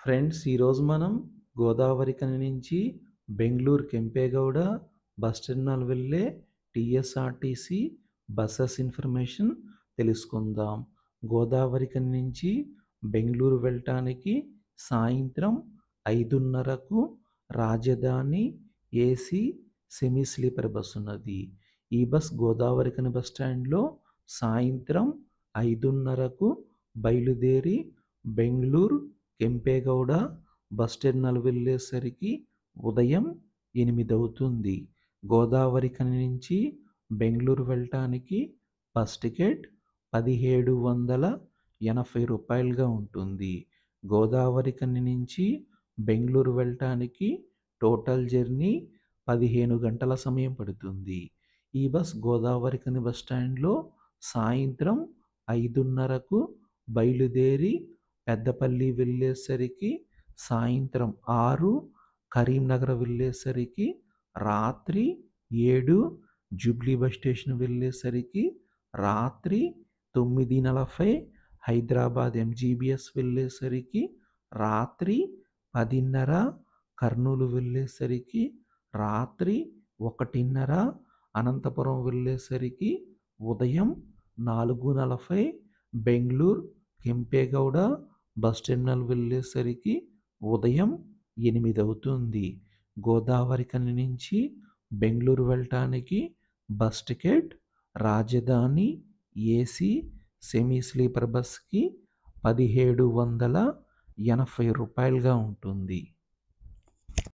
Friends, ఈరోజు మనం గోదావరి కని నుంచి బెంగళూరు కెంపేగౌడ బస్ టెర్మినల్ వెళ్ళే టీఎస్ఆర్టీసీ బస్సెస్ ఇన్ఫర్మేషన్ తెలుసుకుందాం. గోదావరి కని నుంచి బెంగళూరు వెళ్ళటానికి సాయంత్రం 5:30కు రాజధాని ఏసీ సెమీ స్లీపర్ బస్ ఉన్నది. ఈ బస్ గోదావరి కని బస్ స్టాండ్లో సాయంత్రం 5:30కు బయలుదేరి బెంగళూరు కెంపేగౌడ బస్ టెర్మినల్ వెళ్ళేసరికి ఉదయం 8 అవుతుంది. గోదావరి కని నుంచి బెంగళూరు వెళ్ళటానికి బస్ టికెట్ 1780 రూపాయలుగా ఉంటుంది. గోదావరి కని నుంచి బెంగళూరు వెళ్ళటానికి టోటల్ జర్నీ 15 గంటల సమయం పడుతుంది. ఈ బస్ గోదావరి కని బస్ స్టాండ్లో సాయంత్రం 5:30కు బయలుదేరి పెద్దపల్లి వెళ్ళేసరికి సాయంత్రం 6, కరీంనగర్ వెళ్ళేసరికి రాత్రి 7, జూబ్లీ బస్ స్టేషన్ వెళ్ళేసరికి రాత్రి 9:40, హైదరాబాద్ ఎంజీబీఎస్ వెళ్ళేసరికి రాత్రి 10:30, కర్నూలు వెళ్ళేసరికి రాత్రి 1:30, అనంతపురం వెళ్ళేసరికి ఉదయం 4:40, బెంగళూరు కెంపేగౌడ బస్ టెర్మినల్ వెళ్ళేసరికి ఉదయం 8 అవుతుంది. గోదావరి కని నుంచి బెంగళూరు వెళ్ళటానికి బస్ టికెట్ రాజధాని ఏసీ సెమీ స్లీపర్ బస్కి 1780 రూపాయలుగా ఉంటుంది.